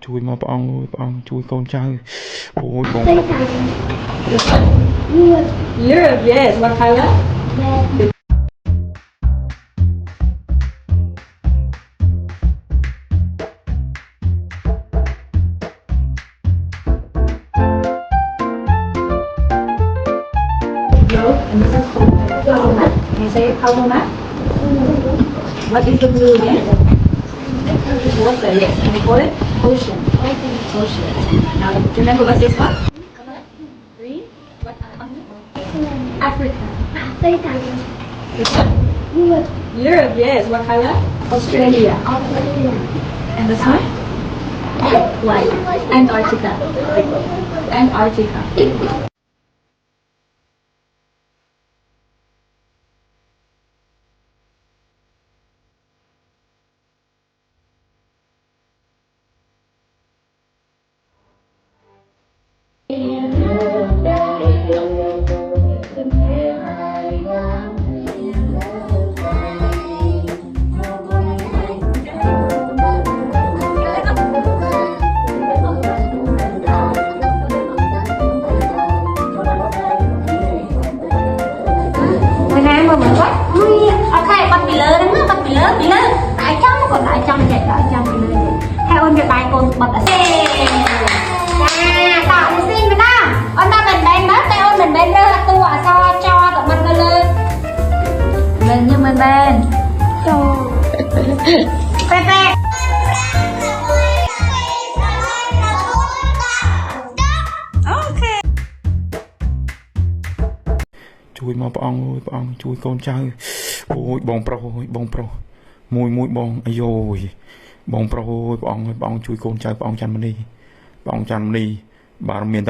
ជួយមកព្រះអង្គព្រះអង្គជួយកូនចៅអូយបង Europe, yes. What color? Blue, and this is blue. Can you say color map? What is the blue again? Water, yes. Can you call it? Ocean. Ocean. Now, do you remember what's this one? Green? What Africa. This one? Europe, yes. What color? Australia. And this one? White. Antarctica. Antarctica. Tại trong chạy lại trong thì lên theo ôn việc bài con bật ở xe tạo thì xin với ta ôn ta mình bên mất tay ôn mình bên đưa tua so cho tụi mình lên lên như mình bên phê phê ok ជួយមកព្រះអង្គជួយកូនចៅអូយបងប្រុសអូយបងប្រុសមួយបងអាយយបងប្រុសអូយព្រះអង្គជួយកូនចៅព្រះអង្គច័ន្ទមនីព្រះអង្គច័ន្ទមនីបារមាន